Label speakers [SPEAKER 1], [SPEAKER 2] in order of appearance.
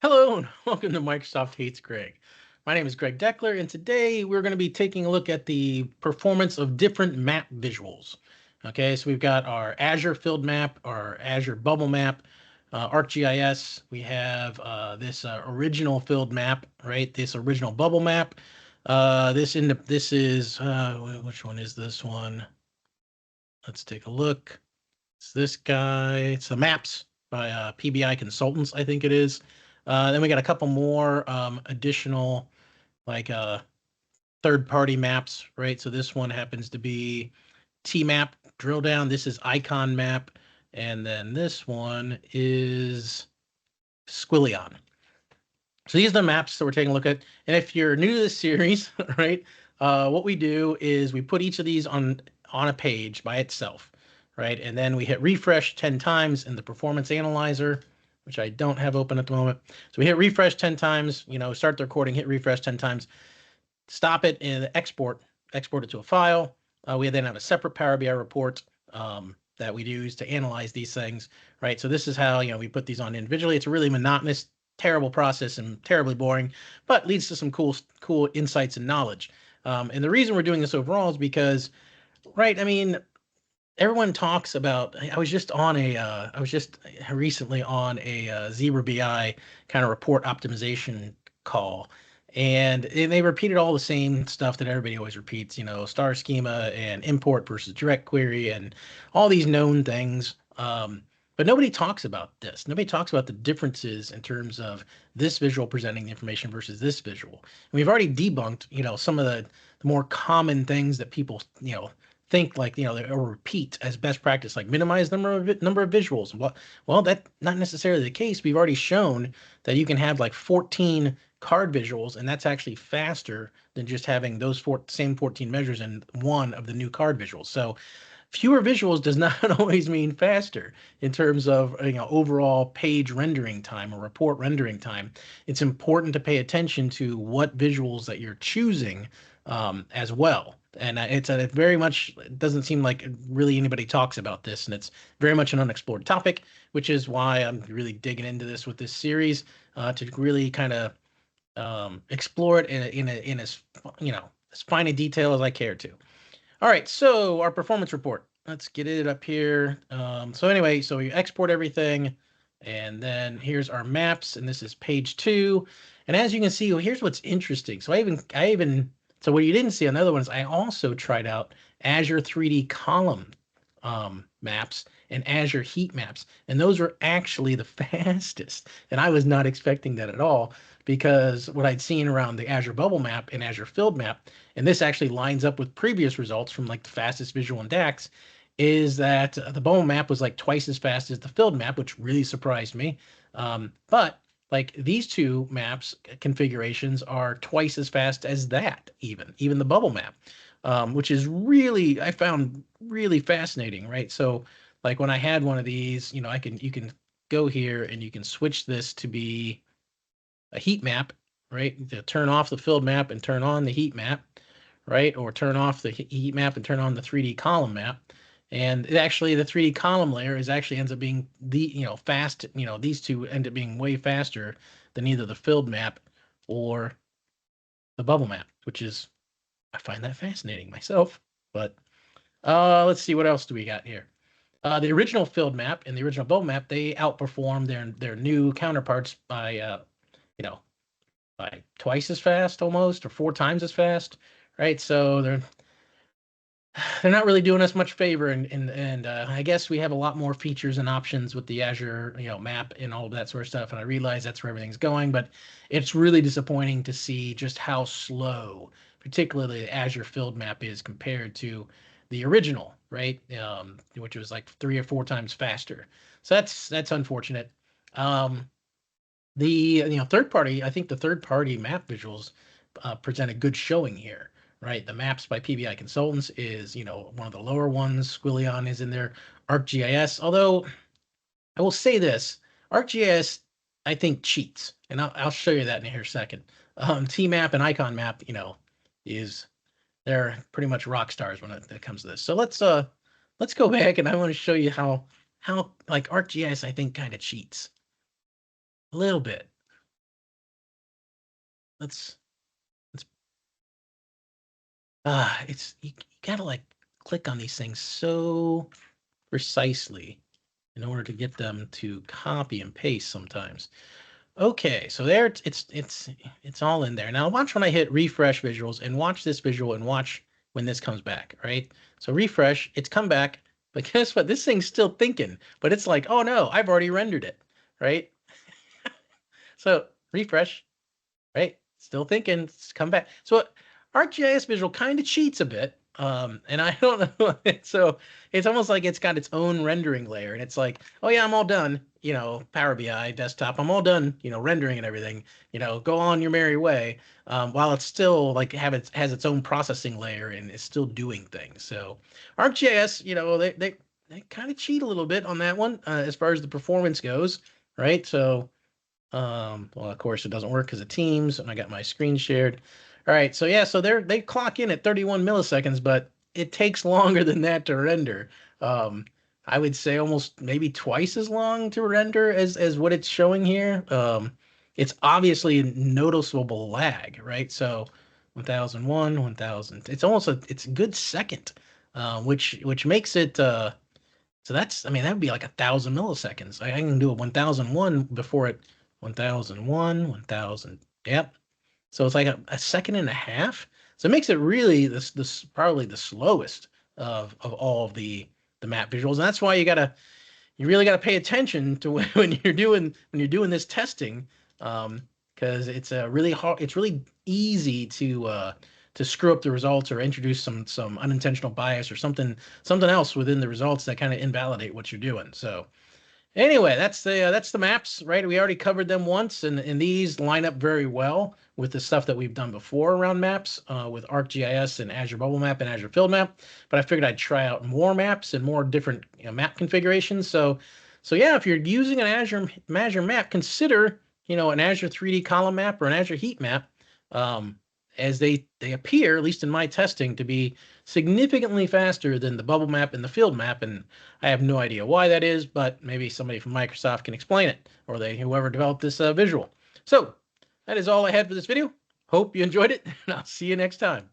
[SPEAKER 1] Hello and welcome to Microsoft Hates Greg. My name is Greg Deckler, and today we're going to be taking a look at the performance of different map visuals. Okay, so we've got our Azure filled map, our Azure bubble map, ArcGIS. We have this original filled map, right? This original bubble map. This is which one is this one? Let's take a look. It's this guy. It's the maps by PBI Consultants, I think it is. Then we got a couple more additional like third-party maps, right? So this one happens to be T-map drill down. This is icon map, and then this one is Squillion. So these are the maps that we're taking a look at. And if you're new to this series, right, what we do is we put each of these on a page by itself, right? And then we hit refresh 10 times in the performance analyzer, which I don't have open at the moment. So we hit refresh 10 times, start the recording, hit refresh 10 times, stop it and export it to a file. We then have a separate Power BI report that we use to analyze these things, right? So this is how we put these on individually. It's a really monotonous, terrible process and terribly boring, but leads to some cool insights and knowledge. And the reason we're doing this overall is because, right? I mean, everyone talks about. I was just recently on a Zebra BI kind of report optimization call, and they repeated all the same stuff that everybody always repeats. Star schema and import versus direct query and all these known things. But nobody talks about this. Nobody talks about the differences in terms of this visual presenting the information versus this visual. And we've already debunked, some of the more common things that people, think like or repeat as best practice, like minimize number of visuals. Well, that's not necessarily the case. We've already shown that you can have like 14 card visuals, and that's actually faster than just having those same 14 measures in one of the new card visuals. So fewer visuals does not always mean faster in terms of overall page rendering time or report rendering time. It's important to pay attention to what visuals that you're choosing as well. And it very much it doesn't seem like really anybody talks about this, and it's very much an unexplored topic, which is why I'm really digging into this with this series to really kind of explore it in as as fine a detail as I care to. All right, so our performance report. Let's get it up here. So anyway, so we export everything, and then here's our maps, and this is page 2. And as you can see, well, here's what's interesting. So so what you didn't see on the other ones, I also tried out Azure 3D column maps and Azure heat maps, and those were actually the fastest. And I was not expecting that at all because what I'd seen around the Azure bubble map and Azure filled map, and this actually lines up with previous results from like the fastest visual in DAX, is that the bubble map was like twice as fast as the filled map, which really surprised me. But like these two maps configurations are twice as fast as that, even the bubble map, which is really I found really fascinating, right? So like when I had one of these, you can go here and you can switch this to be a heat map, right? To turn off the filled map and turn on the heat map, right? Or turn off the heat map and turn on the 3D column map. And actually, the 3D column layer is actually ends up being fast. These two end up being way faster than either the filled map or the bubble map, which is I find that fascinating myself. But let's see what else do we got here. The original filled map and the original bubble map, they outperformed their new counterparts by you know by twice as fast almost, or 4 times as fast, right? So they're not really doing us much favor, and I guess we have a lot more features and options with the Azure map and all of that sort of stuff. And I realize that's where everything's going, but it's really disappointing to see just how slow, particularly the Azure filled map is compared to the original, right? Which was like 3 or 4 times faster. So that's unfortunate. Um, the third party, I think the third party map visuals present a good showing here, right? The maps by PBI Consultants is one of the lower ones. Squillion is in there. ArcGIS, although I will say this, ArcGIS I think cheats, and I'll show you that in here a second. T-map and icon map, is they're pretty much rock stars when it comes to this. So let's go back, and I want to show you how like ArcGIS I think kind of cheats a little bit. let's it's you gotta like click on these things so precisely in order to get them to copy and paste sometimes. Okay, so there it's all in there. Now watch when I hit refresh visuals and watch this visual and watch when this comes back, right? So refresh, it's come back, but guess what? This thing's still thinking, but it's like, oh no, I've already rendered it, right? So refresh, right? Still thinking, it's come back. So ArcGIS Visual kind of cheats a bit. And I don't know. So it's almost like it's got its own rendering layer. And it's like, oh yeah, I'm all done. Power BI desktop, I'm all done, rendering and everything, go on your merry way. While it's still like has its own processing layer and is still doing things. So ArcGIS, they kind of cheat a little bit on that one, as far as the performance goes, right? So well, of course, it doesn't work because of Teams, and I got my screen shared. All right, so yeah, so they clock in at 31 milliseconds, but it takes longer than that to render. Um, I would say almost maybe twice as long to render as what it's showing here. It's obviously a noticeable lag, right? So 1001, 1000. It's a good second, which makes it so I mean, that would be like 1,000 milliseconds. I can do a 1001 before it 1001, 1000. Yep. So it's like a second and a half. So it makes it really this probably the slowest of all of the map visuals. And that's why you really gotta pay attention to when you're doing this testing, because it's a really hard it's really easy to screw up the results or introduce some unintentional bias or something else within the results that kind of invalidate what you're doing. So anyway, that's the maps, right? We already covered them once, and these line up very well with the stuff that we've done before around maps, with ArcGIS and Azure Bubble Map and Azure Field Map. But I figured I'd try out more maps and more different, map configurations. So yeah, if you're using an Azure map, consider, an Azure 3D column map or an Azure heat map, um, as they appear, at least in my testing, to be significantly faster than the bubble map and the field map. And I have no idea why that is, but maybe somebody from Microsoft can explain it, or whoever developed this visual. So that is all I had for this video. Hope you enjoyed it, and I'll see you next time.